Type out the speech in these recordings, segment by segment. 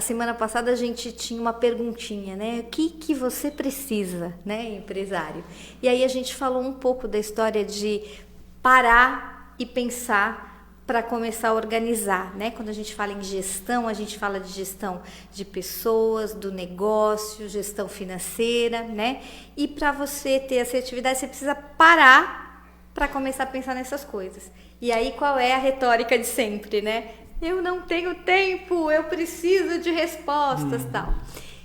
a semana passada a gente tinha uma perguntinha, né? O que você precisa, né, empresário? E aí a gente falou um pouco da história de parar e pensar para começar a organizar, né? Quando a gente fala em gestão, a gente fala de gestão de pessoas, do negócio, gestão financeira, né? E para você ter assertividade, você precisa parar para começar a pensar nessas coisas. E aí qual é a retórica de sempre, né? Eu não tenho tempo, eu preciso de respostas, tal.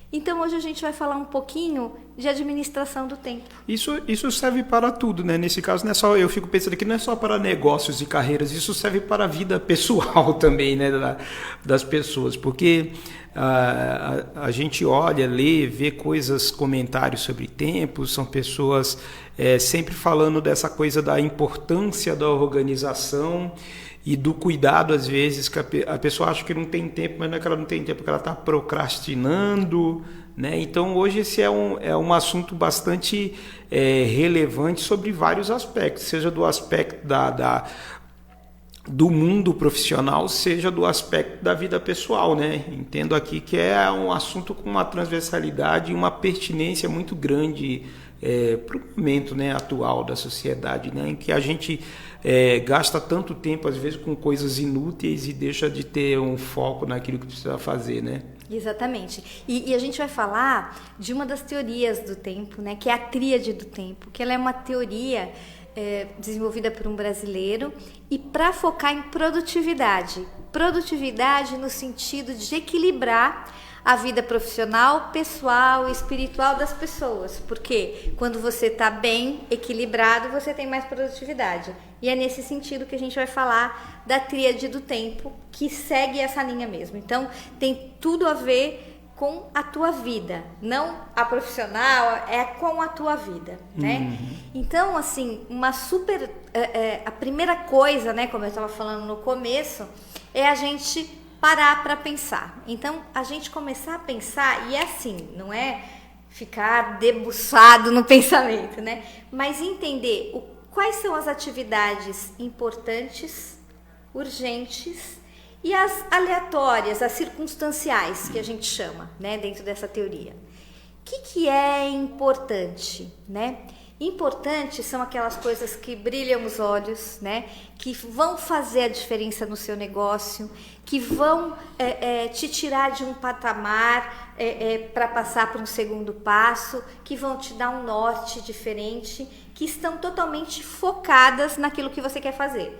Então hoje a gente vai falar um pouquinho de administração do tempo. Isso serve para tudo, né? Nesse caso, não é só, eu fico pensando que não é só para negócios e carreiras, isso serve para a vida pessoal também, né? Das pessoas, porque a gente olha, lê, vê coisas, comentários sobre tempo, são pessoas sempre falando dessa coisa da importância da organização e do cuidado, às vezes, que a pessoa acha que não tem tempo, mas não é que ela não tem tempo, é que ela está procrastinando, né? Então, hoje esse é um assunto bastante relevante sobre vários aspectos, seja do aspecto do mundo profissional, seja do aspecto da vida pessoal, né? Entendo aqui que é um assunto com uma transversalidade e uma pertinência muito grande para o momento, né, atual da sociedade, né, em que a gente gasta tanto tempo, às vezes, com coisas inúteis e deixa de ter um foco naquilo que precisa fazer, né? Exatamente. E a gente vai falar de uma das teorias do tempo, né, que é a tríade do tempo, que ela é uma teoria desenvolvida por um brasileiro e para focar em produtividade. Produtividade no sentido de equilibrar a vida profissional, pessoal e espiritual das pessoas, porque quando você está bem equilibrado, você tem mais produtividade. E é nesse sentido que a gente vai falar da tríade do tempo, que segue essa linha mesmo. Então, tem tudo a ver com a tua vida, não a profissional, é com a tua vida, né? Então, assim, a primeira coisa, né, como eu estava falando no começo, é a gente parar para pensar. Então, a gente começar a pensar, e é assim, não é ficar debruçado no pensamento, né? Mas entender quais são as atividades importantes, urgentes e as aleatórias, as circunstanciais, que a gente chama, né, dentro dessa teoria. O que é importante, né? Importante são aquelas coisas que brilham os olhos, né? Que vão fazer a diferença no seu negócio, que vão te tirar de um patamar para passar para um segundo passo, que vão te dar um norte diferente, que estão totalmente focadas naquilo que você quer fazer.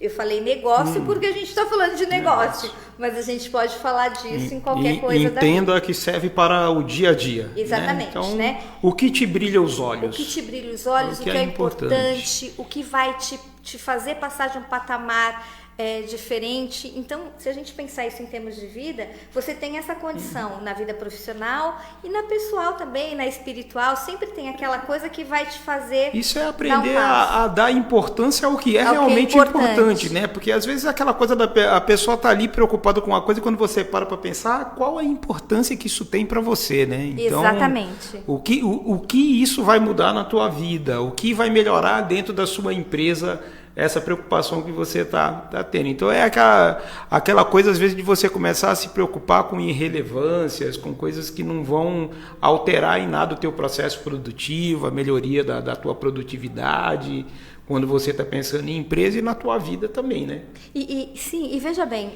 Eu falei negócio porque a gente está falando de negócio, mas a gente pode falar disso em qualquer coisa da vida. Entenda que serve para o dia a dia. Exatamente, né? Então, né? O que te brilha os olhos? O que te brilha os olhos, o que é importante, o que vai te fazer passar de um patamar diferente. Então, se a gente pensar isso em termos de vida, você tem essa condição na vida profissional e na pessoal também, na espiritual, sempre tem aquela coisa que vai te fazer. Isso é aprender a dar importância ao que é realmente importante, né? Porque às vezes aquela coisa a pessoa tá ali preocupada com uma coisa e quando você para pensar, qual a importância que isso tem para você, né? Então, exatamente. O que isso vai mudar na tua vida, o que vai melhorar dentro da sua empresa, essa preocupação que você está tendo. Então é aquela coisa, às vezes, de você começar a se preocupar com irrelevâncias, com coisas que não vão alterar em nada o teu processo produtivo, a melhoria da tua produtividade, quando você está pensando em empresa e na tua vida também, né? Sim, e veja bem,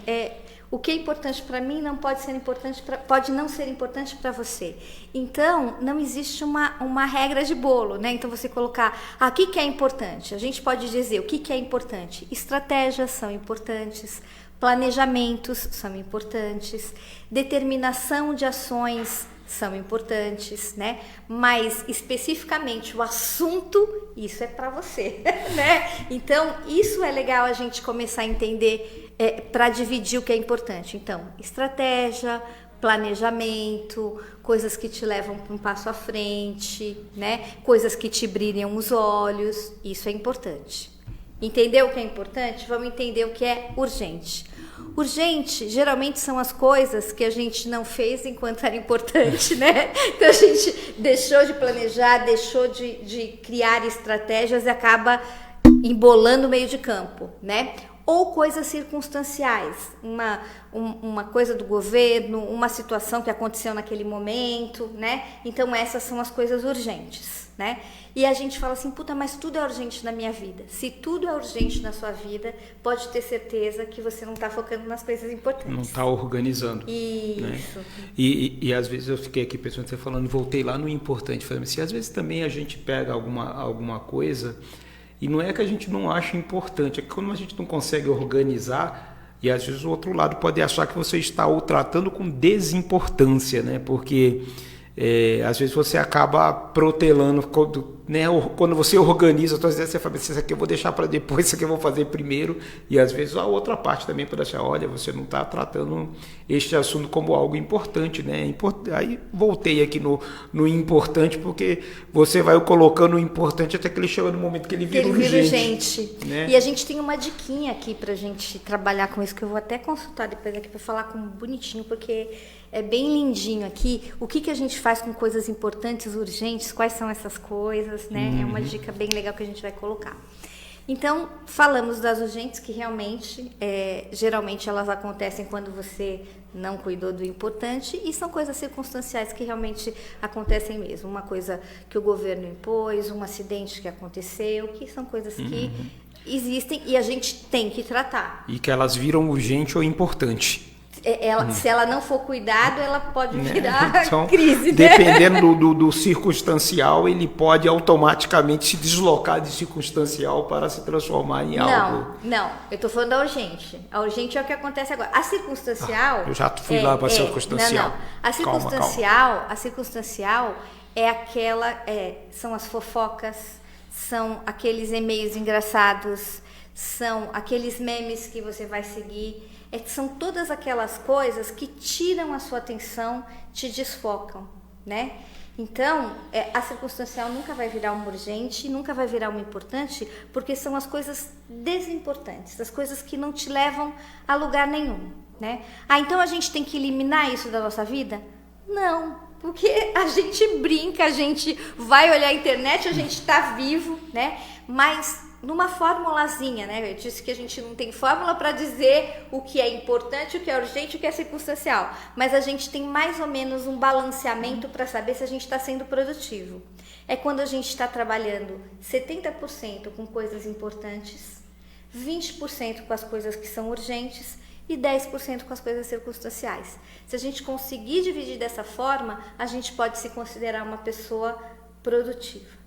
o que é importante para mim não pode ser importante pode não ser importante para você. Então, não existe uma regra de bolo, né? Então, você colocar, o que é importante? A gente pode dizer o que é importante. Estratégias são importantes, planejamentos são importantes, determinação de ações são importantes, né? Mas, especificamente, o assunto, isso é para você, né? Então, isso é legal a gente começar a entender para dividir o que é importante. Então, estratégia, planejamento, coisas que te levam para um passo à frente, né? Coisas que te brilham os olhos, isso é importante. Entendeu o que é importante? Vamos entender o que é urgente. Urgente, geralmente, são as coisas que a gente não fez enquanto era importante, né? Então, a gente deixou de planejar, deixou de criar estratégias e acaba embolando o meio de campo, né? ou coisas circunstanciais, uma coisa do governo, uma situação que aconteceu naquele momento, né? Então essas são as coisas urgentes, né? E a gente fala assim, puta, mas tudo é urgente na minha vida. Se tudo é urgente na sua vida, pode ter certeza que você não está focando nas coisas importantes. Não está organizando. Isso. Né? E às vezes eu fiquei aqui pensando, você falando, voltei lá no importante, falando assim, às vezes também a gente pega alguma coisa e não é que a gente não acha importante, é que quando a gente não consegue organizar, e às vezes o outro lado pode achar que você está o tratando com desimportância, né? Porque às vezes você acaba protelando, né? Quando você organiza as suas ideias, você fala, isso aqui eu vou deixar para depois, isso aqui eu vou fazer primeiro, e às vezes a outra parte também pode achar, olha, você não está tratando este assunto como algo importante, né? Aí voltei aqui no importante, porque você vai colocando o importante até que ele chega no momento que ele vira urgente. Né? E a gente tem uma diquinha aqui para a gente trabalhar com isso, que eu vou até consultar depois aqui para falar com bonitinho, porque é bem lindinho aqui. O que a gente faz com coisas importantes, urgentes, quais são essas coisas, né? É uma dica bem legal que a gente vai colocar. Então, falamos das urgentes, que realmente, geralmente elas acontecem quando você não cuidou do importante, e são coisas circunstanciais que realmente acontecem mesmo. Uma coisa que o governo impôs, um acidente que aconteceu, que são coisas que existem e a gente tem que tratar. E que elas viram urgente ou importante. Se ela não for cuidado, ela pode virar então, crise, né? Dependendo do circunstancial, ele pode automaticamente se deslocar de circunstancial para se transformar em algo. Não, eu estou falando da urgente. A urgente é o que acontece agora. A circunstancial... eu já fui lá para a circunstancial. Não. A circunstancial é aquela... são as fofocas, são aqueles e-mails engraçados, são aqueles memes que você vai seguir... são todas aquelas coisas que tiram a sua atenção, te desfocam, né? Então, a circunstancial nunca vai virar uma urgente, nunca vai virar uma importante, porque são as coisas desimportantes, as coisas que não te levam a lugar nenhum, né? Então a gente tem que eliminar isso da nossa vida? Não, porque a gente brinca, a gente vai olhar a internet, a gente está vivo, né? Mas... numa formulazinha, né? Eu disse que a gente não tem fórmula para dizer o que é importante, o que é urgente, o que é circunstancial, mas a gente tem mais ou menos um balanceamento para saber se a gente está sendo produtivo. É quando a gente está trabalhando 70% com coisas importantes, 20% com as coisas que são urgentes e 10% com as coisas circunstanciais. Se a gente conseguir dividir dessa forma, a gente pode se considerar uma pessoa produtiva.